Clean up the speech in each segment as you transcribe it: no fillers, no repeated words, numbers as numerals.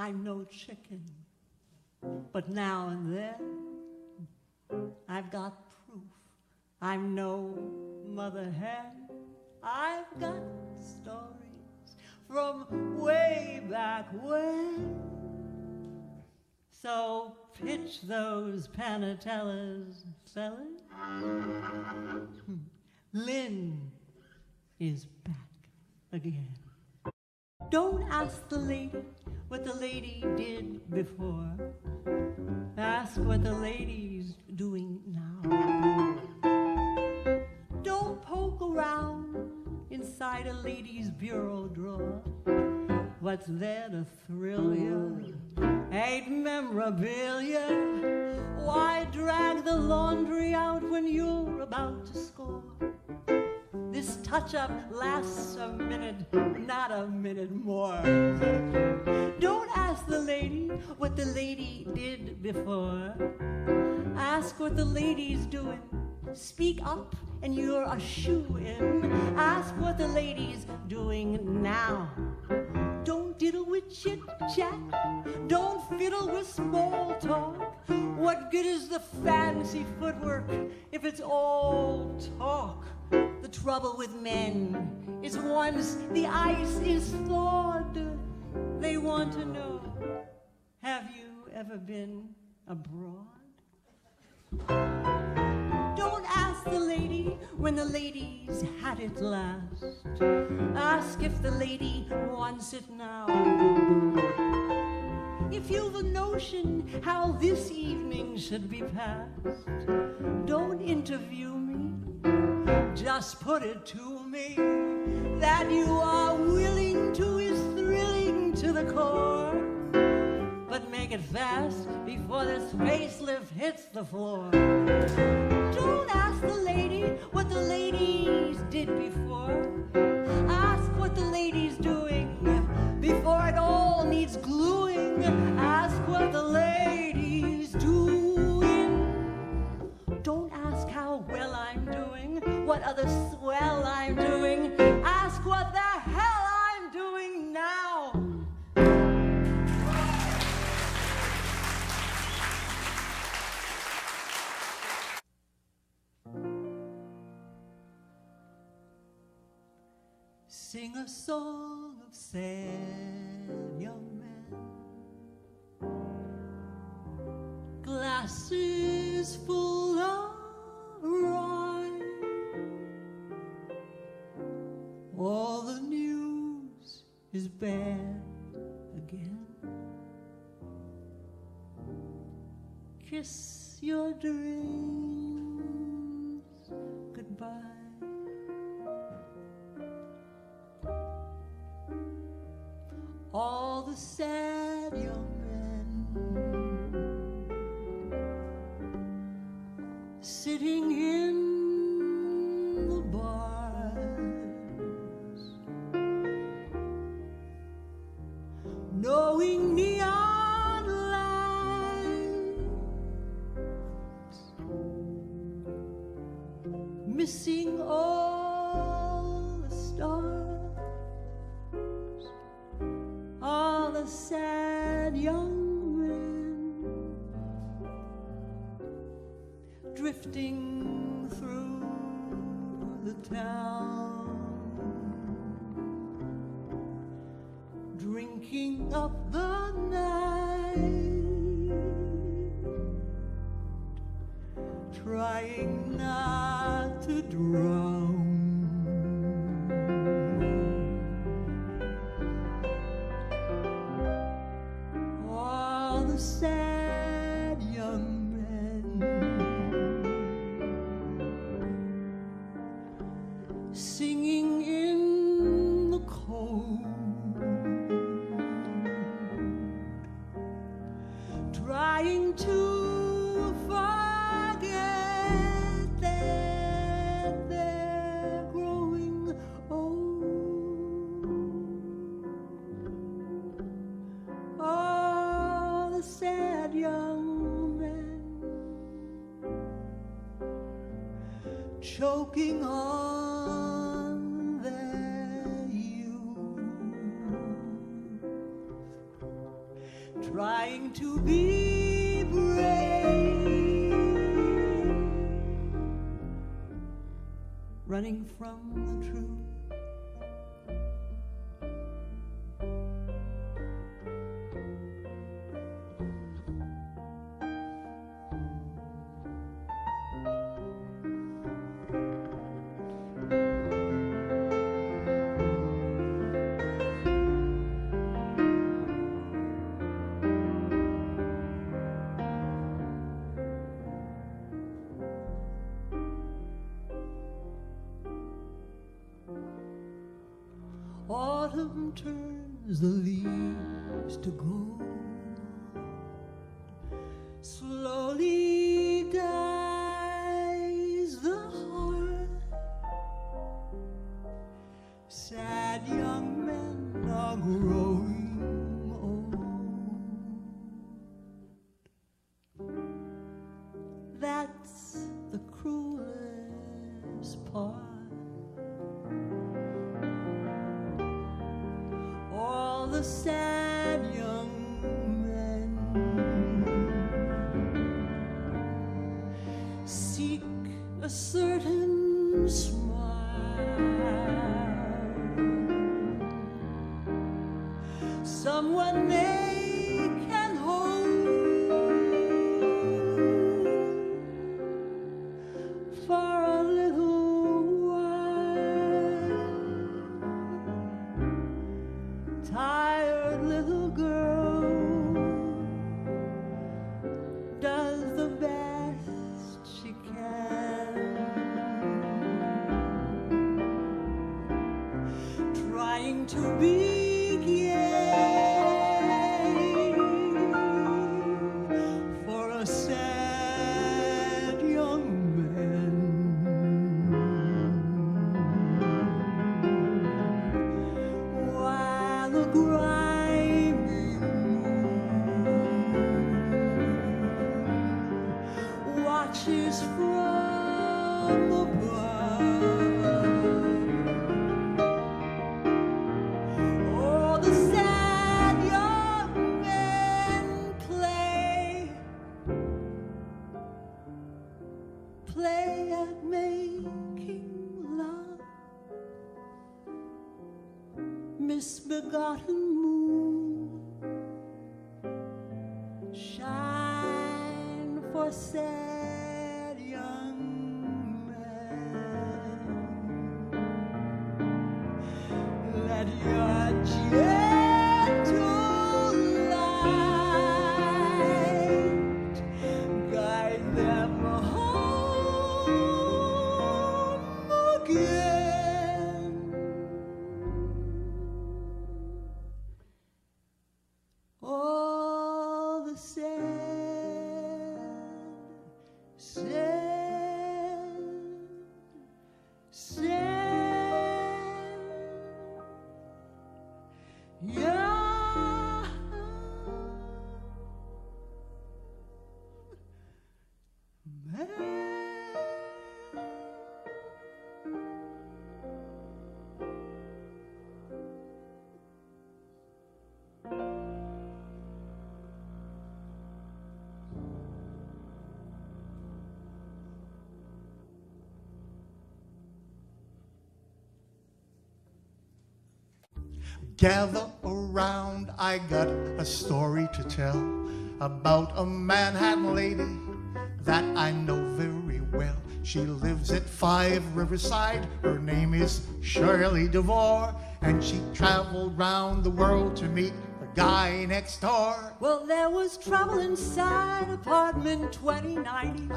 I'm no chicken, but now and then I've got proof. I'm no mother hen. I've got stories from way back when. So pitch those panatellas, fellas. Lynne is back again. Don't ask the lady what the lady did before. Ask what the lady's doing now. Don't poke around inside a lady's bureau drawer. What's there to thrill you? Ain't memorabilia. Why drag the laundry out when you're about to score? This touch-up lasts a minute, not a minute more. Don't ask the lady what the lady did before. Ask what the lady's doing. Speak up and you're a shoo-in. Ask what the lady's doing now. Don't diddle with chit-chat. Don't fiddle with small talk. What good is the fancy footwork if it's all talk? The trouble with men is once the ice is thawed, they want to know, have you ever been abroad? Don't ask the lady when the lady's had it last. Ask if the lady wants it now. If you've a notion how this evening should be passed, don't interview me. Just put it to me. That you are willing to is thrilling to the core. But make it fast before this facelift hits the floor. Don't ask the lady what the ladies did before. Ask what the lady's doing before it all needs gluing. Ask what the lady's doing. Don't ask how well I'm doing, what other swell I'm doing. Ask what the hell I'm doing now. Sing a song of sad young men, glasses full of rye. All the news is bad again. Kiss your dreams goodbye. All the sad young men sitting in the bars, knowing neon lights, missing all the stars. All the sad young men drifting through the town, drinking up the night, trying not to drown. Sad young men singing in the cold, trying to forget that they're growing old. Sad young men choking on their youth, running from the truth. Autumn turns the leaves to gold, slowly dies the heart. Sad young men are growing old. That's the cruelest part. The sad young men seek a certain smile, someone they can hold for a little while. Tired little girl does the best she can, trying to be gay for a sad young man. While the grimy moon watches from above. Oh, the sad young men play at making love. Misbegotten moon, shine for sad young men. Let your gentle light guide them home again. All the sad, sad, sad young men. Gather around, I got a story to tell about a Manhattan lady that I know very well. She lives at 5 Riverside, her name is Shirley DeVore, and she traveled round the world to meet the guy next door. Well, there was trouble inside apartment 2090,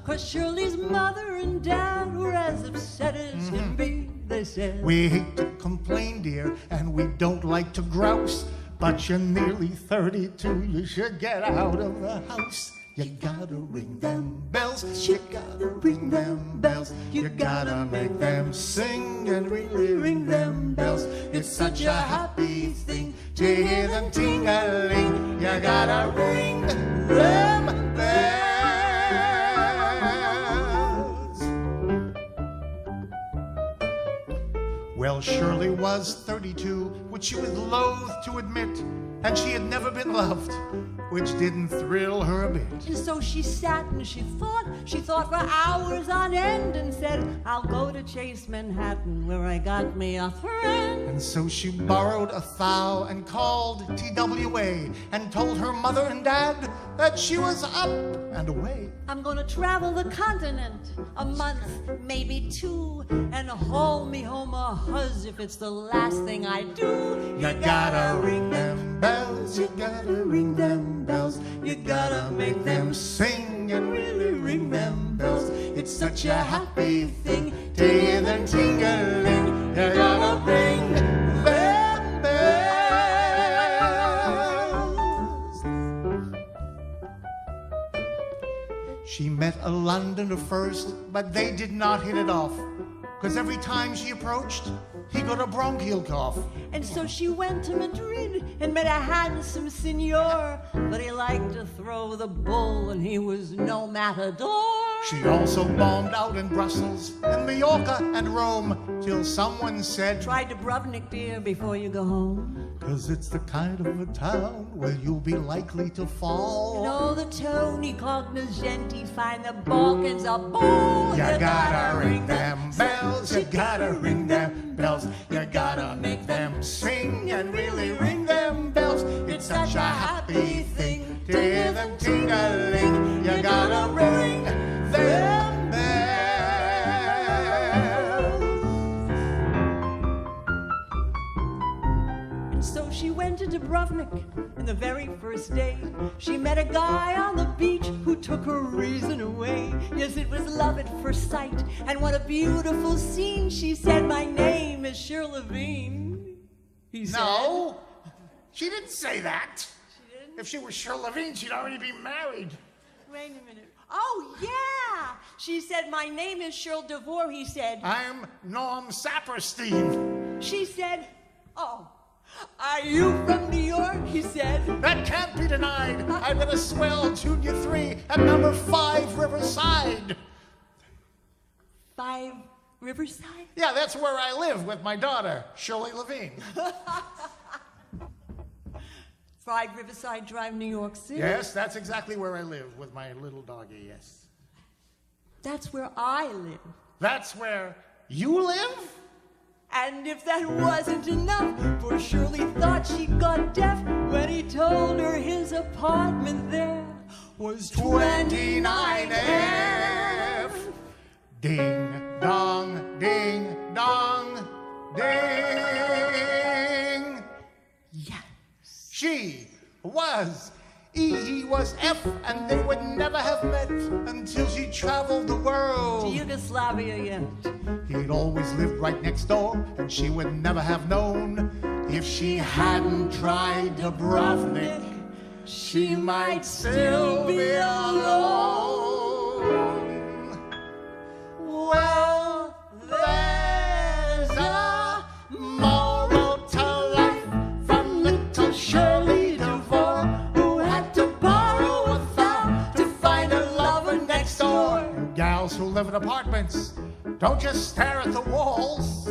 'cause Shirley's mother and dad were as upset as can be. They said, we hate to complain, dear, and we don't like to grouse, but you're nearly 32, you should get out of the house. You gotta ring them bells, you gotta ring them bells, you gotta make them sing and really ring them bells. It's such a happy thing to hear them ting-a-ling. You gotta ring them bells. Well, Shirley was 32, which she was loath to admit. and she had never been loved, which didn't thrill her a bit. And so she sat and she thought for hours on end and said, I'll go to Chase Manhattan where I got me a friend. And so she borrowed a thou and called TWA and told her mother and dad that she was up and away. I'm gonna travel the continent a month, maybe two, and haul me home a huzz if it's the last thing I do. You gotta ring them bells, you gotta ring them bells, you gotta make them sing and really ring them bells. It's such a happy thing to hear them tingling. You gotta ring them bells. She met a Londoner first, but they did not hit it off, 'cause every time she approached, he got a bronchial cough. And so she went to Madrid and met a handsome signor, but he liked to throw the bull and he was no matador. She also bombed out in Brussels and Mallorca and Rome, till someone said, try Dubrovnik, dear, before you go home. 'Cause it's the kind of a town where you'll be likely to fall. You know the Tony Cognoscenti find the Balkans a ball. You gotta ring them bells, you gotta ring them bells, you gotta make them sing and really ring them bells. It's such a happy thing to hear them tingling. You gotta ring them bells. And so she went to Dubrovnik, and the very first day she met a guy on the beach who took her reason away. Yes, it was love at first sight, and what a beautiful scene. She said, my name is Shirley Levine. He said. No, she didn't say that. She didn't? If she were Shirley Levine, she'd already be married. Wait a minute. Oh, yeah. She said, my name is Shirley DeVore. He said. I'm Norm Saperstein. She said, oh, are you from New York? He said. That can't be denied. I've been a swell Junior 3 at number 5 Riverside. 5 Riverside? Yeah, that's where I live with my daughter, Shirley Levine. 5 Riverside Drive, New York City? Yes, that's exactly where I live with my little doggy, yes. That's where I live. That's where you live? And if that wasn't enough, for Shirley thought she got deaf when he told her his apartment there was 29F. Ding, dong, ding, dong, ding. Yes. She was E, he was F, and they would never have met until she traveled the world. To Yugoslavia yet. He'd always lived right next door, and she would never have known. If she hadn't tried Dubrovnik, she might still be alone. Well, there's a moral to life from little Shirley DeVore, who had to borrow a thou to find a lover next door. Gals who live in apartments, don't just stare at the walls.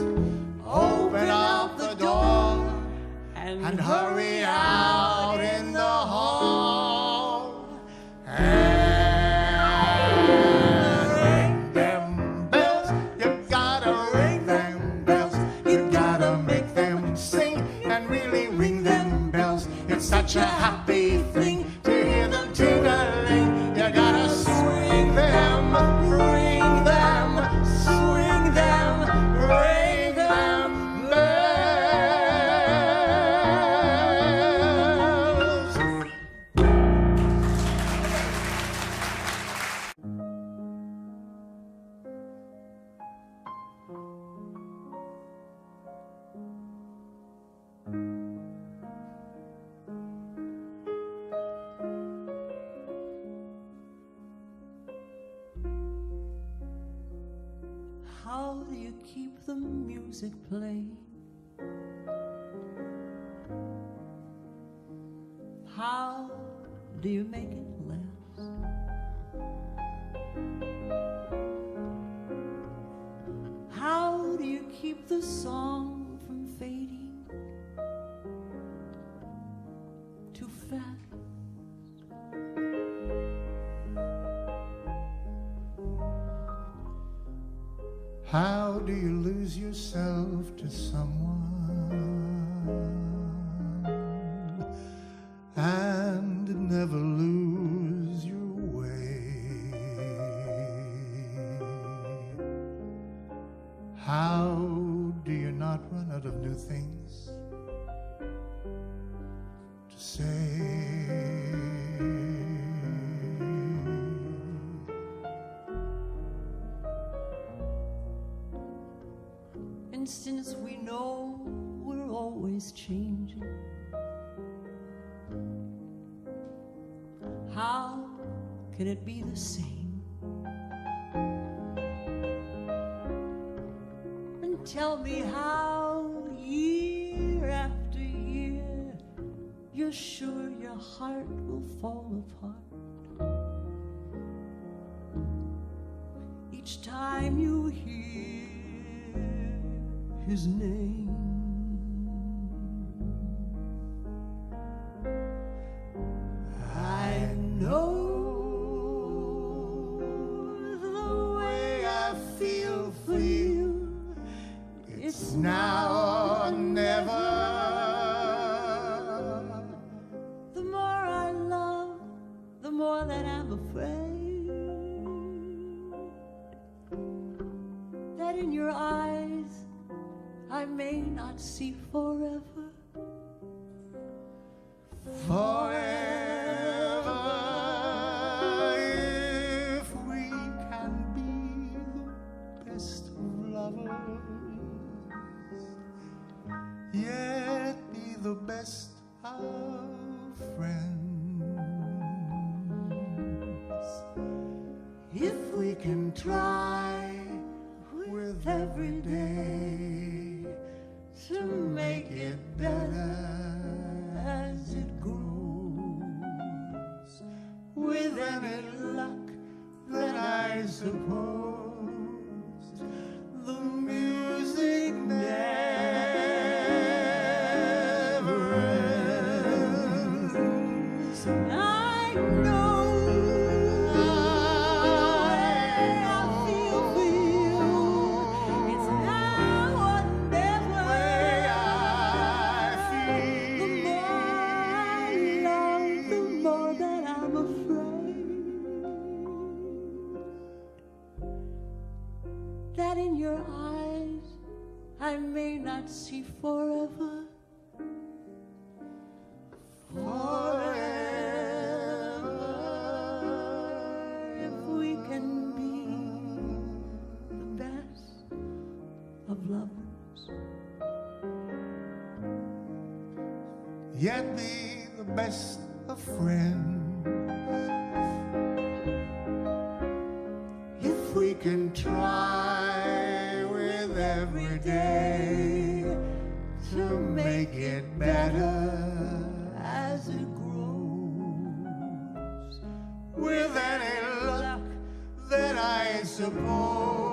Open up the door and hurry out in the hall. And ring them bells, you gotta ring them bells. You gotta make them sing and really ring them bells. It's such a happy thing to hear them tingling. You gotta swing them, ring them, swing them, ring them bells. How do you keep the music playing? How do you make it last? How do you keep the song from fading? How do you lose yourself to someone and never lose your way? How do you not run out of new things to say? And since we know we're always changing, how can it be the same? And tell me how, year after year, you're sure your heart will fall apart each time you hear his name. I know the way I feel for you. It's now or never. The more I love, the more that I'm afraid that in your eyes I may not see forever. Forever, if we can be the best of lovers, yet be the best of friends. If we can try with every day to make it better as it grows, with any luck, then I suppose the music never ends. I know that in your eyes I may not see forever. Forever, if we can be the best of lovers, yet be the best of friends. If we can try with every day to make it better as it grows, with any luck, then I suppose